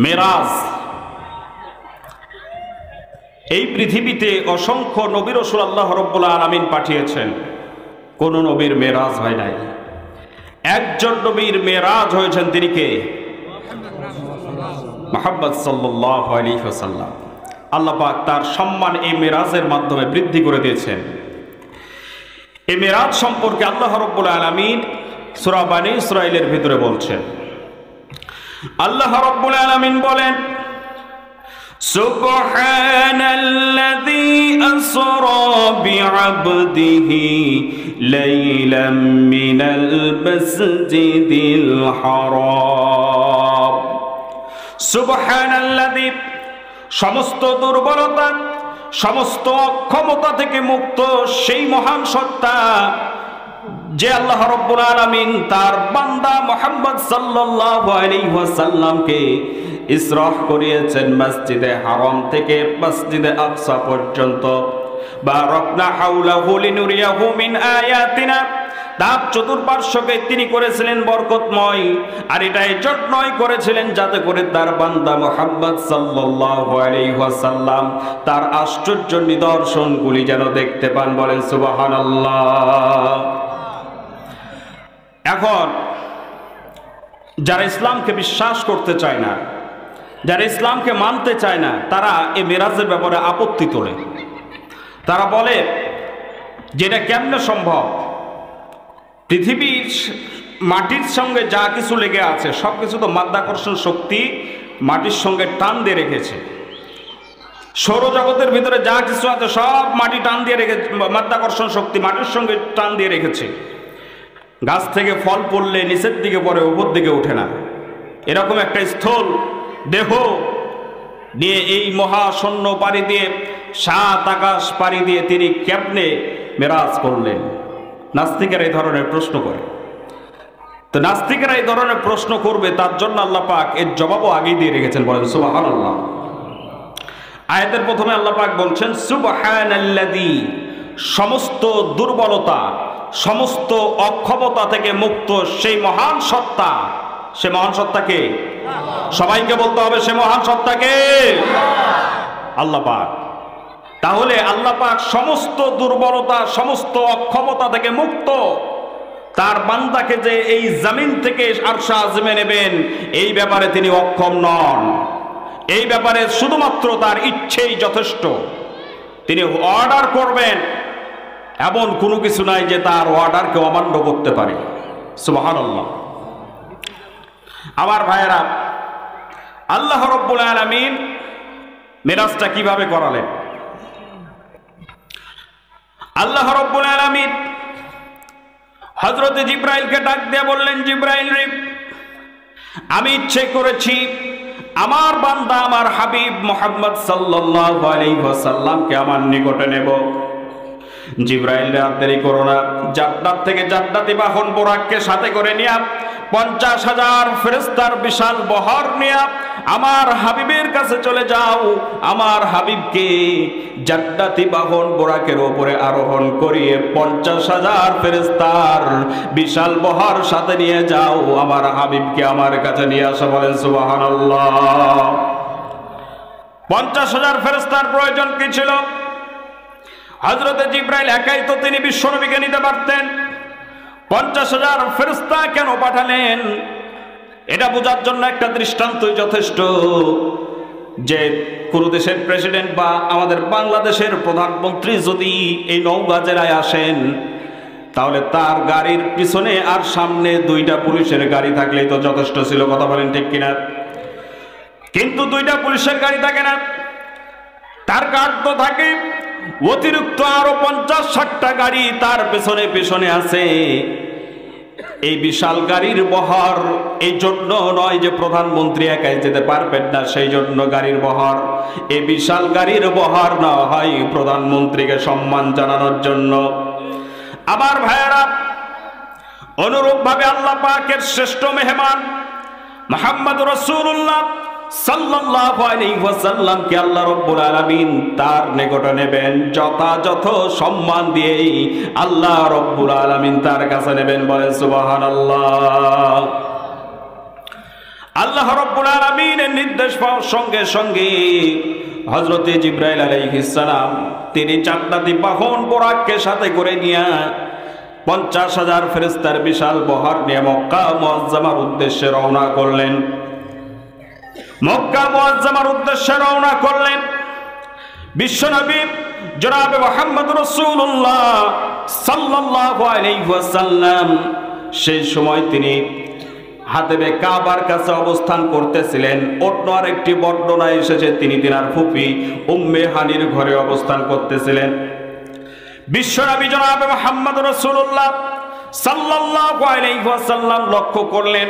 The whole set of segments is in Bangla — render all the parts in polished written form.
মেরাজ। এই পৃথিবীতে অসংখ্য নবী রাসূল আল্লাহ রাব্বুল আলামিন পাঠিয়েছেন, কোন নবীর মেরাজ হয় নাই। একজন নবীর মেরাজ হয়েছেন, তিনি কে? মুহাম্মদ সাল্লাল্লাহু আলাইহি ওয়াসাল্লাম। আল্লাহ পাক তার সম্মান এই মেরাজের মাধ্যমে বৃদ্ধি করে দিয়েছেন। এই মেরাজ সম্পর্কে আল্লাহ রাব্বুল আলামিন সূরা বনী ইসরাঈলের ভিতরে বলছেন। আল্লাহ রাব্বুল আলামিন বলেন, সুবহানাল্লাযী আসরা বিআবদিহি লাইলাম মিনাল মাসজিদিল হারাম। সুবহানাল্লাযী, সমস্ত দুর্বলতা, সমস্ত অক্ষমতা থেকে মুক্ত সেই মহান সত্তা যে আল্লাহ রাব্বুল আলামিন তার বান্দা মুহাম্মদ সাল্লাল্লাহু আলাইহি ওয়াসাল্লামকে ইসরাহ করিয়েছেন মসজিদে হারাম থেকে মসজিদে আকসা পর্যন্ত। বারাকনা হাওলাহু লিনুরিয়াহু মিন আয়াতিনা, তার চতুর্পার্শ্বকে তিনি করেছিলেন বরকতময়। আর এটা এজন্যই করেছিলেন যাতে করে তার বান্দা মুহাম্মদ সাল্লাল্লাহু আলাইহি ওয়াসাল্লাম তার আশ্চর্য নিদর্শনগুলি যেন দেখতে পান। বলেন সুবহানাল্লাহ। এখন যারা ইসলামকে বিশ্বাস করতে চায় না, যারা ইসলামকে মানতে চায় না, তারা এই মেরাজের ব্যাপারে আপত্তি তোলে। তারা বলে যেটা কেমনে সম্ভব? পৃথিবীর মাটির সঙ্গে যা কিছু লেগে আছে সব কিছু তো মাধ্যাকর্ষণ শক্তি মাটির সঙ্গে টান দিয়ে রেখেছে। সৌরজগতের ভিতরে যা কিছু আছে সব মাটি টান দিয়ে রেখেছে, মাধ্যাকর্ষণ শক্তি মাটির সঙ্গে টান দিয়ে রেখেছে। গাছ থেকে ফল পড়লে নিচের দিকে পড়ে, উপর দিকে ওঠে না। এরকম একটা স্থূল দেহ নিয়ে এই মহাশূন্য পাড়ি দিয়ে, সাত আকাশ পাড়ি দিয়ে তিনি কেমনে মেরাজ করলেন? নাস্তিকেরা এই ধরনের প্রশ্ন করে। তো নাস্তিকেরা এই ধরনের প্রশ্ন করবে, তার জন্য আল্লাহ পাক এর জবাবও আগেই দিয়ে রেখেছেন। বলেন সুবহানাল্লাহ। আয়াতের প্রথমে আল্লাহ পাক বলছেন সুবহানাল্লাযী, সমস্ত দুর্বলতা, সমস্ত অক্ষমতা থেকে মুক্ত সেই মহান সত্তা। সে মহান সত্তাকে সবাইকে বলতে হবে, সে মহান সত্তাকে আল্লাহ পাক। তাহলে আল্লাহ পাক সমস্ত দুর্বলতা, সমস্ত অক্ষমতা থেকে মুক্ত। তার বান্দাকে যে এই জমিন থেকে আরশে আযমে নেবেন, এই ব্যাপারে তিনি অক্ষম নন। এই ব্যাপারে শুধুমাত্র তার ইচ্ছেই যথেষ্ট। তিনি অর্ডার করবেন, এমন কোনো কিছু নাই যে তার অর্ডারকে অমান্য করতে পারে। সুবহানাল্লাহ। আমার ভাইয়েরা, আল্লাহ রাব্বুল আলামিন মেরাজটা কিভাবে করালেন? আল্লাহ রাব্বুল আলামিন হযরত জিবরাইলকে ডাক দিয়ে বললেন, জিবরাইল রে, আমি ইচ্ছে করেছি আমার বান্দা আমার হাবিব মুহাম্মদ সাল্লাল্লাহু আলাইহি ওয়াসাল্লামকে আমার নিকটে নেব। জিবরাইল রে, দেরি করো না, জান্নাত থেকে জান্নাতি বাহন বোরাককে সাথে করে নিয়ে 50,000 ফেরেশতার বিশাল বহর নিয়ে আমার হাবিবের কাছে চলে যাও। আমার হাবিবকে জান্নাতি বাহন বোরাকের উপরে আরোহণ করিয়ে 50,000 ফেরেশতার বিশাল বহর সাথে নিয়ে যাও। আমার হাবিবকে আমার কাছে নিয়ে আসো। বলেন সুবহানাল্লাহ। 50,000 ফেরেশতার প্রয়োজন কি ছিল? হযরত জিবরাইল একাই তো তিনি বিশ্বনবীকে নিতে পারতেন। 50,000 ফেরেশতা কেন পাঠালেন? এটা বোঝার জন্য একটা দৃষ্টান্তই যথেষ্ট, যে কোন দেশের প্রেসিডেন্ট বা আমাদের বাংলাদেশের প্রধানমন্ত্রী যদি এই নওগাঁ জেলায় আসেন, তাহলে তার গাড়ির পিছনে আর সামনে 2টা পুলিশের গাড়ি থাকলেই তো যথেষ্ট ছিল। কথা বলেন ঠিক কিনা? কিন্তু 2টা পুলিশের গাড়ি থাকে না, তার গার্ড তো থাকে অতিরিক্ত আরো 50-60টা গাড়ি তার পেছনে পেছনে আছে। এই বিশাল গাড়ির বহর এই জন্য নয় যে প্রধানমন্ত্রী একাই যেতে পারবেন না, সেই জন্য গাড়ির বহর। এই বিশাল গাড়ির বহর না হয় প্রধানমন্ত্রীকে সম্মান জানানোর জন্য। আমার ভাইয়েরা, অনুরূপভাবে আল্লাহ পাকের শ্রেষ্ঠ মেহমান মুহাম্মদ রাসূলুল্লাহ সাল্লাল্লাহু আলাইহি ওয়াসাল্লামকে আল্লাহ রাব্বুল আলামিন তার নিকটে নেবেন, যথাযথ সম্মান দিয়ে আল্লাহ রাব্বুল আলামিন তার কাছে নেবেন। বলেন সুবহানাল্লাহ। আল্লাহ রাব্বুল আলামিনের নির্দেশ পাওয়ার সঙ্গে সঙ্গে হযরতে জিবরাইল আলাইহিস সালাম তিনি চারটি বাহন বোরাককে সাথে করে নিয়ে 50,000 ফেরেশতার বিশাল বহর নিয়ে মক্কা মুআজ্জামার উদ্দেশ্যে রওনা করলেন। মক্কা মুআজ্জামার উদ্দেশ্যে রওনা করলেন। বিশ্বনবী জনাব মুহাম্মদ রাসূলুল্লাহ সাল্লাল্লাহু আলাইহি ওয়াসাল্লাম সেই সময় তিনি হাতেবে কাবার কাছে অবস্থান করতেছিলেন। অন্য আরেকটি বর্ণনা এসেছে তিনি তিনার ফুফি উম্মে হানির ঘরে অবস্থান করতেছিলেন। বিশ্বনবী জনাব মুহাম্মদ রাসূলুল্লাহ সাল্লাল্লাহু আলাইহি ওয়াসাল্লাম লক্ষ্য করলেন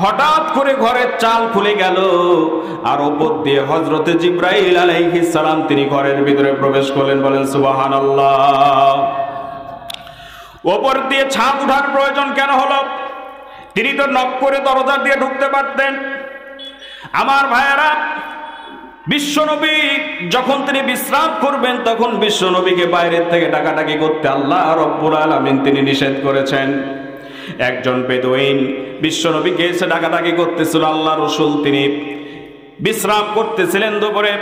হঠাৎ করে ঘরের চাল খুলে গেল, আর উপর দিয়ে হযরতে জিবরাইল আলাইহিস সালাম তিনি ঘরের ভিতরে প্রবেশ করলেন। বলেন সুবহানাল্লাহ। উপর দিয়ে ছাদ ওঠার প্রয়োজন কেন হলো? তিনি তো নক করে দরজা দিয়ে ঢুকতে পারতেন। আমার ভাইয়েরা, বিশ্বনবী যখন তিনি বিশ্রাম করবেন তখন বিশ্বনবীকে বাইরের থেকে ডাকাডাকি করতে আল্লাহ রব্বুল আলামিন তিনি নিষেধ করেছেন। একজন বেদুইন বিশ্বনবীকে এসে ডাকাডাকি করতেছিল। আল্লাহ রাসূল তিনি বিশ্রাম করতেছিলেন দুপুরে।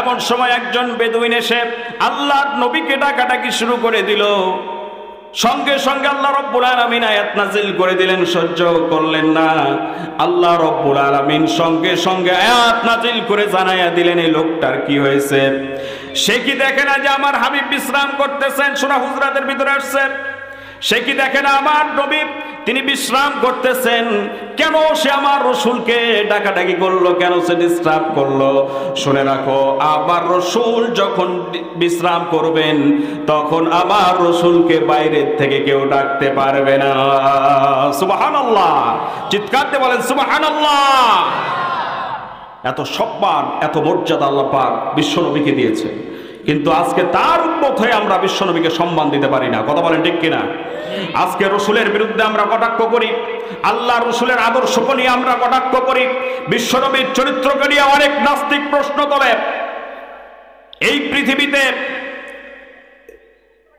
এমন সময় একজন বেদুইন এসে আল্লাহ নবীকে ডাকাডাকি শুরু করে দিল। সঙ্গে সঙ্গে আল্লাহ রব্বুল আলামিন আয়াত নাযিল করে দিলেন, সহ্য করলেন না। আল্লাহ রব্বুল আলামিন সঙ্গে সঙ্গে আয়াত নাযিল করে জানাইয়া দিলেন এই লোকটার কি হয়েছে। সে কি দেখে না যে আমার হাবিব বিশ্রাম করতেছেন? সূরা হুজরাতের ভিতরে আসছে, সে কি দেখে না আমার নবী তিনি বিশ্রাম করতেছেন? কেন সে আমার রাসূলকে ডাকাডাকি করলো? কেন সে ডিস্টার্ব করলো? শুনে রাখো, আমার রাসূল যখন বিশ্রাম করবেন তখন আমার রাসূলকে বাইরের থেকে কেউ ডাকতে পারবে না। সুবহানাল্লাহ, চিৎকার দিয়ে বলেন সুবহানাল্লাহ। এত সম্মান, এত মর্যাদা আল্লাহ পাক বিশ্বনবীকে দিয়েছে, কিন্তু আজকে তার উম্মত হয়ে আমরা বিশ্বনবীকে সম্মান দিতে পারি না। কথা বলেন ঠিক কিনা? আজকে রসুলের বিরুদ্ধে আমরা কটাক্ষ করি, আল্লাহ রসুলের আদর্শকে নিয়ে আমরা কটাক্ষ করি, বিশ্বনবীর চরিত্রকে নিয়ে অনেক নাস্তিক প্রশ্ন তোলে। এই পৃথিবীতে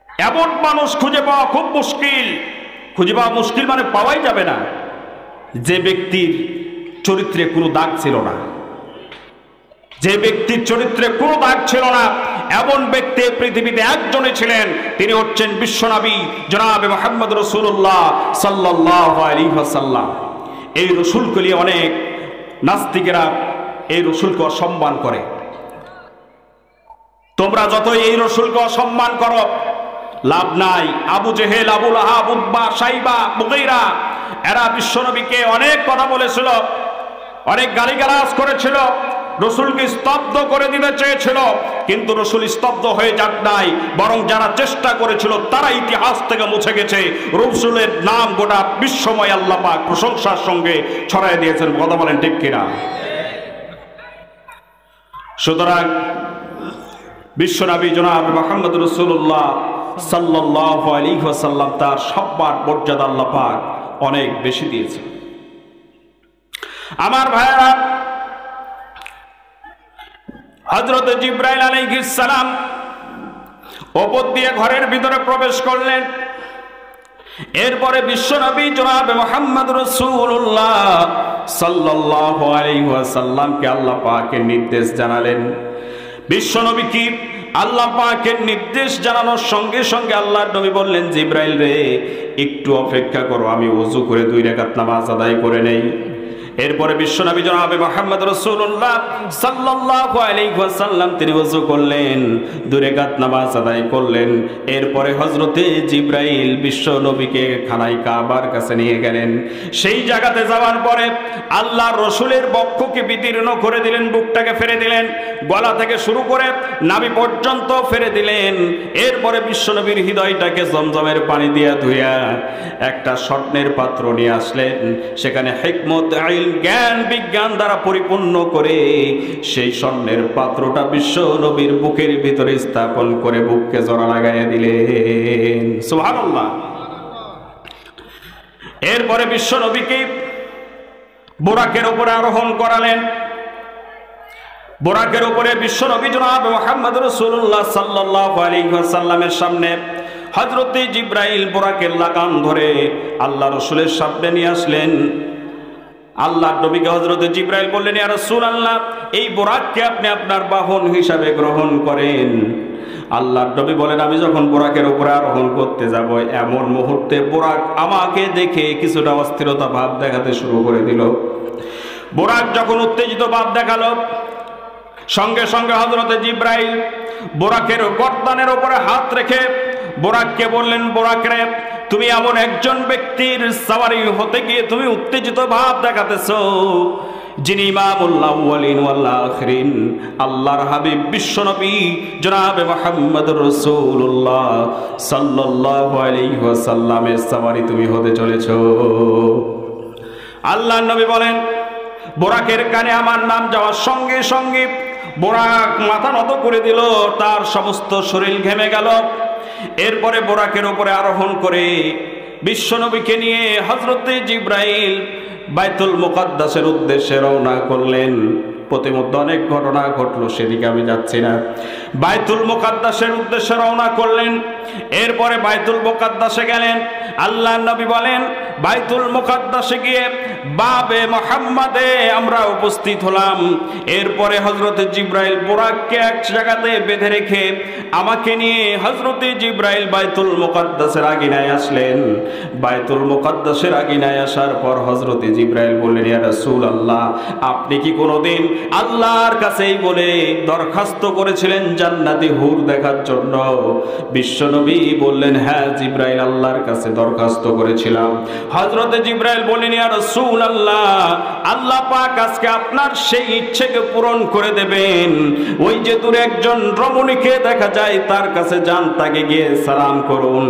এমন মানুষ খুঁজে পাওয়া খুব মুশকিল। খুঁজে পাওয়া মুশকিল মানে পাওয়াই যাবে না যে ব্যক্তির চরিত্রে কোনো দাগ ছিল না, যে ব্যক্তির চরিত্রে কোনো দাগ ছিল না, এমন ব্যক্তি পৃথিবীতে একজনই ছিলেন, তিনি হচ্ছেন বিশ্বনবী জনাবে মুহাম্মদ রাসূলুল্লাহ সাল্লাল্লাহু আলাইহি ওয়াসাল্লাম। এই রাসূলকে নিয়ে অনেক নাস্তিকেরা এই রাসূলকে অসম্মান করে। তোমরা যতই এই রাসূলকে অসম্মান করো লাভ নাই। আবু জেহেল, আবু লাহাব, উতবা, শাইবা, মুগীরা এরা বিশ্বনবীকে অনেক কথা বলেছিল, অনেক গালিগালাজ করেছিল, রসুলকে স্তব্ধ করে দিতে চেয়েছিল, কিন্তু রসুল স্তব্ধ হয়ে যান নাই, বরং যারা চেষ্টা করেছিল তারা ইতিহাস থেকে মুছে গেছে। রসুলের নাম গোটা বিশ্বময় আল্লাহ পাক প্রশংসার সঙ্গে ছড়াই দিয়েছেন। কথা বলেন ঠিক কিনা? সুতরাং বিশ্বনবী জনাব মুহাম্মদ রাসূলুল্লাহ সাল্লাল্লাহু আলাইহি ওয়াসাল্লাম তার সম্মান মর্যাদা আল্লাহ পাক অনেক বেশি দিয়েছে। আমার ভাইয়েরা, হযরত জিবরাইল আলাইহিস সালাম উপর দিয়ে ঘরের ভিতরে প্রবেশ করলেন। এরপরে বিশ্বনবী জনাব মুহাম্মদ রাসূলুল্লাহ সাল্লাল্লাহু আলাইহি ওয়াসাল্লামকে আল্লাহ পাকের নির্দেশ জানালেন। বিশ্বনবী কি আল্লাহ পাকের নির্দেশ জানানোর সঙ্গে সঙ্গে আল্লাহর নবী বললেন, জিবরাইল রে একটু অপেক্ষা করো, আমি ওযু করে 2 রাকাত নামাজ আদায় করে নেই। এরপরে বিশ্বনবী জনাবে মুহাম্মদ রাসূলুল্লাহ সাল্লাল্লাহু আলাইহি ওয়াসাল্লাম তিনি ওযু করলেন, 2 রাকাত নামাজ আদায় করলেন। এরপরে হযরতে জিবরাইল বিশ্বনবীকে খানায় কাবার কাছে নিয়ে গেলেন। সেই জায়গাতে যাওয়ার পরে আল্লাহর রাসূলের বক্ষকে বিদীর্ণ করে দিলেন, বুকটাকে ফেরে দিলেন, গলা থেকে শুরু করে নাভি পর্যন্ত ফেরে দিলেন। এরপরে বিশ্বনবীর হৃদয়টাকে জমজমের পানি দিয়ে ধুইয়া একটা স্বর্ণের পাত্র নিয়ে আসলেন। সেখানে হিকমত, জ্ঞান, বিজ্ঞান দ্বারা পরিপূর্ণ করে সেই স্বর্ণের পাত্রটা বিশ্ব নবীর বুকের ভিতরে স্থাপন করে বুককে জড়া লাগাইয়া দিলেন। সুবহানাল্লাহ। এরপরে বিশ্ব নবীকে বোরাকের উপরে আরোহণ করালেন। বোরাকের উপরে বিশ্ব নবী জনাব মুহাম্মদ রাসূলুল্লাহ সাল্লাল্লাহু আলাইহি ওয়াসাল্লামের সামনে হযরতে জিবরাইল বোরাকের লাগাম ধরে আল্লাহ রাসূলের সামনে নিয়ে আসলেন। আল্লাহর নবীকে হযরতে জিবরাইল বললেন, ইয়া রাসূলুল্লাহ, এই বোরাককে আপনি আপনার বাহন হিসাবে গ্রহণ করেন। আল্লাহর নবী বলেন, আমি যখন বোরাকের উপরে আরোহণ করতে যাব, এমন মুহূর্তে বোরাক আমাকে দেখে কিছুটা অস্থিরতা ভাব দেখাতে শুরু করে দিল। বোরাক যখন উত্তেজিত ভাব দেখালো, সঙ্গে সঙ্গে হযরতে জিবরাইল বোরাকের গর্দানের উপরে হাত রেখে বোরাককে বললেন, বোরাক রে, তুমি এমন একজন ব্যক্তির সওয়ারি হতে গিয়ে তুমি উত্তেজিত ভাব দেখাতেছো, যিনি ইমামুল আউয়ালিন ওয়াল আখিরিন, আল্লাহর হাবিব বিশ্বনবী জনাবে মুহাম্মদুর রাসূলুল্লাহ সাল্লাল্লাহু আলাইহি ওয়াসাল্লামের সওয়ারি তুমি হতে চলেছো। আল্লাহর নবী বলেন, বোরাকের কানে আমার নাম যাওয়ার সঙ্গে সঙ্গে বোরাক মাথা নত করে দিল, তার সমস্ত শরীর ঘেমে গেল। এরপরে বোরাকের উপরে আরোহণ করে বিশ্বনবীকে নিয়ে হযরতে জিবরাইল বাইতুল মুকাদ্দাসের উদ্দেশ্যে রওনা করলেন। প্রতিমধ্যে অনেক ঘটনা ঘটলো, সেদিকে আমি যাচ্ছি না। বাইতুল মুকাদ্দাসের উদ্দেশ্যে রওনা করলেন। এরপরে বাইতুল মুকাদ্দাসে গেলেন। আল্লাহর নবী বলেন, বাইতুল মুকাদ্দাসে গিয়ে বাবে মুহাম্মাদে আমরা উপস্থিত হলাম। এরপরে হযরতে জিবরাইল বোরাককে এক জায়গাতে বেঁধে রেখে আমাকে নিয়ে হযরতে জিবরাইল বাইতুল মুকাদ্দাসের আগিনায় আসলেন। বাইতুল মুকাদ্দাসের আগিনায় আসার পর হযরতে জিবরাইল বললেন, ইয়া রাসূলুল্লাহ, আপনি কি কোনোদিন আল্লাহর কাছেই বলে দরখাস্ত করেছিলেন জান্নাতি হুর দেখার জন্য? বিশ্বনবী বললেন, হ্যাঁ জিবরাইল, আল্লাহর কাছে দরখাস্ত করেছিলাম। হযরতে জিবরাইল বললেন, ইয়া রাসূলুল্লাহ, আল্লাহ পাক আজকে আপনার সেই ইচ্ছেকে পূরণ করে দেবেন। ওই যে দূরে একজন রমণীকে দেখা যায়, তার কাছে যান, তাকে গিয়ে সালাম করুন,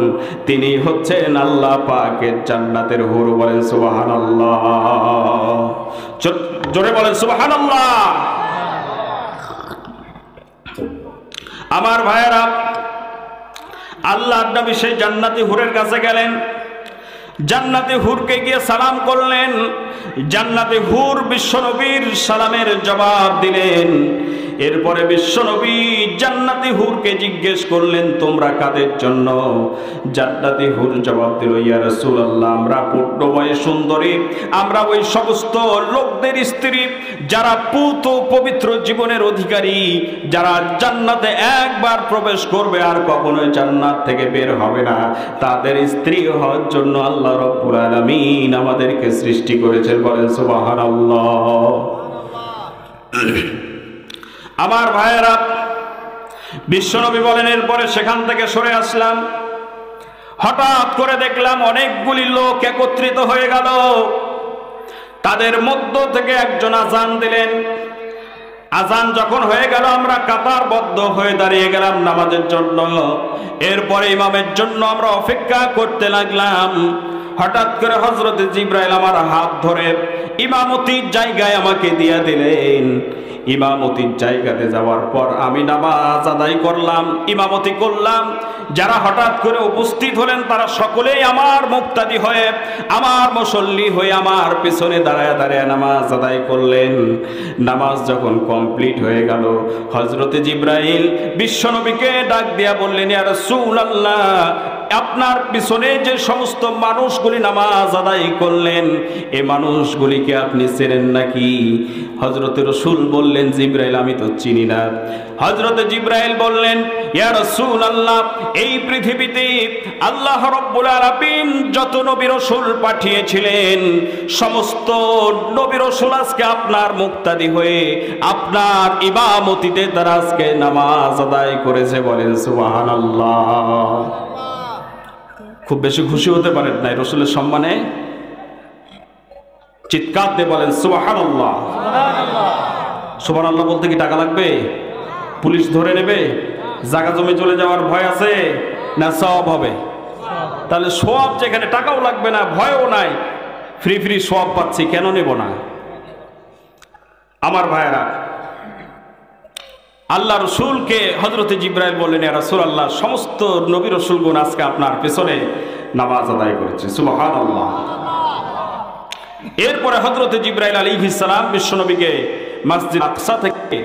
তিনি হচ্ছেন আল্লাহ পাকের জান্নাতের হুর। বলেন সুবহানাল্লাহ, জোরে বলেন সুবহানাল্লাহ। আমার ভাইয়েরা, আল্লাহর নবী সেই জান্নাতি হুরের কাছে গেলেন। জান্নাতি হুরকে গিয়ে সালাম করলেন। জান্নাতি হুর বিশ্বনবীর সালামের জবাব দিলেন। এরপরে বিশ্বনবী জান্নাতি হুরকে জিজ্ঞেস করলেন, তোমরা কাদের জন্য? জান্নাতি হুর জবাব দিল, ইয়া রাসূলুল্লাহ, আমরা পূর্ণময় সুন্দরী, আমরা ওই সমস্ত লোকদের স্ত্রী যারা পুত পবিত্র জীবনের অধিকারী, যারা জান্নাতে একবার প্রবেশ করবে আর কখনোই জান্নাত থেকে বের হবে না, তাদের স্ত্রী হওয়ার জন্য আল্লাহ রাব্বুল আলামিন আমাদেরকে সৃষ্টি করেছেন। বলেন সুবহানাল্লাহ। আমার ভাইয়েরা, বিশ্বনবী বলেন, এরপরে সেখান থেকে সরে আসলাম। হঠাৎ করে দেখলাম অনেকগুলি লোক একত্রিত হয়ে গেল। তাদের মধ্য থেকে একজন আজান দিলেন। আজান যখন হয়ে গেল, আমরা কাতারবদ্ধ হয়ে দাঁড়িয়ে গেলাম নামাজের জন্য। এরপরে ইমামের জন্য আমরা অপেক্ষা করতে লাগলাম। হঠাৎ করে হযরতে জিবরাইল আমার হাত ধরে ইমামতির জায়গায় আমাকে দিয়ে দিলেন। ইমামতির জায়গাতে যাওয়ার পর আমি নামাজ আদায় করলাম, ইমামতি করলাম। যারা হঠাৎ করে উপস্থিত হলেন তারা সকলেই আমার মুক্তাদি হয়ে, আমার মুসল্লি হয়ে আমার পিছনে দাঁড়ায় দাঁড়ায় নামাজ আদায় করলেন। নামাজ যখন কমপ্লিট হয়ে গেল, হযরতে জিবরাইল বিশ্বনবীকে ডাক দিয়া বললেন, ইয়া রাসূলুল্লাহ, আপনার পিছনে যে সমস্ত মানুষগুলি নামাজ আদায় করলেন, এই মানুষগুলিকে আপনি চেনেন নাকি? হযরতে রাসূল বললেন, জিবরাইল, আমি তো চিনি না। হযরতে জিবরাইল বললেন, ইয়া রাসূলুল্লাহ, এই পৃথিবীতে আল্লাহ রাব্বুল আলামিন যত নবী রাসূল পাঠিয়েছিলেন, সমস্ত নবী রাসূল আজকে আপনার মুক্তাদি হয়ে আপনার ইমামতিতে তারা আজকে নামাজ আদায় করেছে। বলেন সুবহানাল্লাহ। খুব বেশি খুশি হতে পারেন নাই রাসূলের সম্মানে? চিৎকার দিয়ে বলেন সুবহানাল্লাহ। সুবহানাল্লাহ বলতে কি টাকা লাগবে? পুলিশ ধরে নেবে? জায়গা জমি চলে যাওয়ার ভয় আছে না সওয়াব হবে? তাহলে সওয়াব যেখানে, টাকাও লাগবে না, ভয়ও নাই, ফ্রি ফ্রি সওয়াব পাচ্ছি, কেন নেব না? আমার ভাইয়েরা, আল্লাহ রসুলকে হযরতে জিবরাইল বললেন, ইয়া রাসূলুল্লাহ, সমস্ত নবী রাসূলগণ আজকে আপনার পেছনে নামাজ আদায় করেছে। সুবহানাল্লাহ। এরপরে হযরতে জিবরাইল আলাইহিস সালাম বিশ্বনবীকে মসজিদ আকসা থেকে